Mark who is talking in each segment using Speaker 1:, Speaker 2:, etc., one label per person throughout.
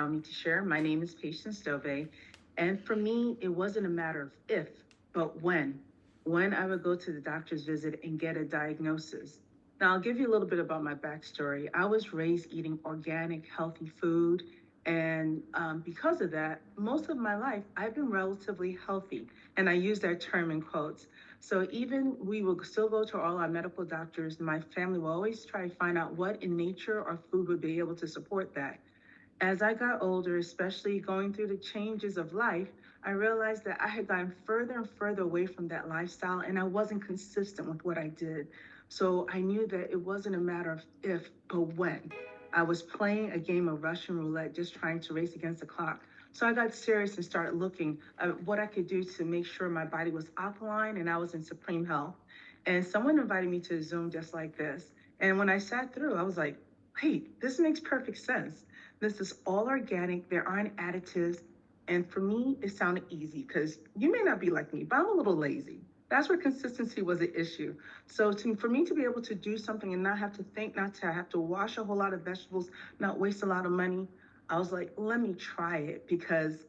Speaker 1: Allow me to share. My name is Patience Dove. And for me, it wasn't a matter of if, but when. When I would go to the doctor's visit and get a diagnosis. Now, I'll give you a little bit about my backstory. I was raised eating organic, healthy food. And because of that, most of my life, I've been relatively healthy. And I use that term in quotes. So even we will still go to all our medical doctors. My family will always try to find out what in nature or food would be able to support that. As I got older, especially going through the changes of life, I realized that I had gotten further and further away from that lifestyle and I wasn't consistent with what I did. So I knew that it wasn't a matter of if, but when. I was playing a game of Russian roulette, just trying to race against the clock. So I got serious and started looking at what I could do to make sure my body was alkaline and I was in supreme health. And someone invited me to a Zoom just like this. And when I sat through, I was like, wait, this makes perfect sense. This is all organic. There aren't additives. And for me, it sounded easy because you may not be like me, but I'm a little lazy. That's where consistency was an issue. So for me to be able to do something and not have to think, not to have to wash a whole lot of vegetables, not waste a lot of money, I was like, let me try it because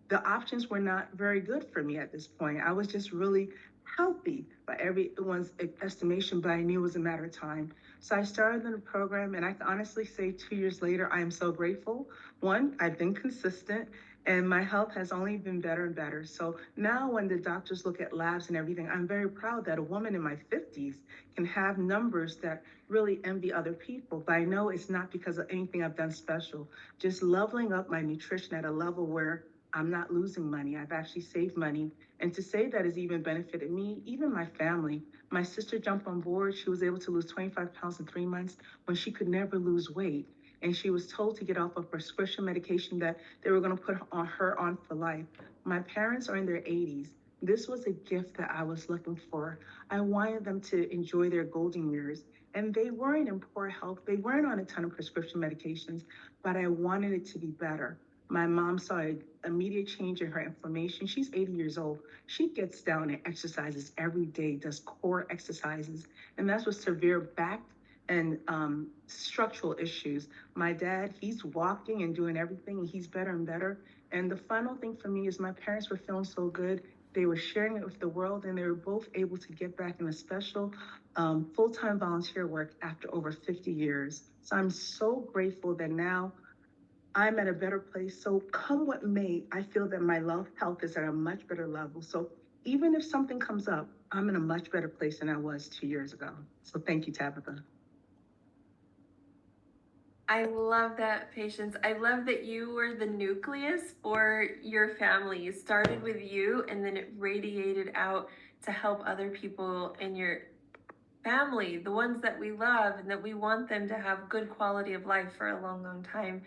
Speaker 1: the options were not very good for me at this point. I was just really healthy by everyone's estimation, but I knew it was a matter of time. So I started in the program, and I can honestly say 2 years later, I am so grateful. One, I've been consistent, and my health has only been better and better. So now, when the doctors look at labs and everything, I'm very proud that a woman in my 50s can have numbers that really envy other people. But I know it's not because of anything I've done special, just leveling up my nutrition at a level where I'm not losing money. I've actually saved money. And to say that has even benefited me, even my family. My sister jumped on board. She was able to lose 25 pounds in 3 months when she could never lose weight. And she was told to get off of prescription medication that they were going to put on her on for life. My parents are in their 80s. This was a gift that I was looking for. I wanted them to enjoy their golden years. And they weren't in poor health. They weren't on a ton of prescription medications, but I wanted it to be better. My mom saw an immediate change in her inflammation. She's 80 years old. She gets down and exercises every day, does core exercises, and that's with severe back and structural issues. My dad, he's walking and doing everything, and he's better and better. And the final thing for me is my parents were feeling so good. They were sharing it with the world, and they were both able to get back in a special full-time volunteer work after over 50 years. So I'm so grateful that now I'm at a better place. So come what may, I feel that my health is at a much better level. So even if something comes up, I'm in a much better place than I was 2 years ago. So thank you, Tabitha.
Speaker 2: I love that, Patience. I love that you were the nucleus for your family. You started with you and then it radiated out to help other people in your family, the ones that we love and that we want them to have good quality of life for a long, long time.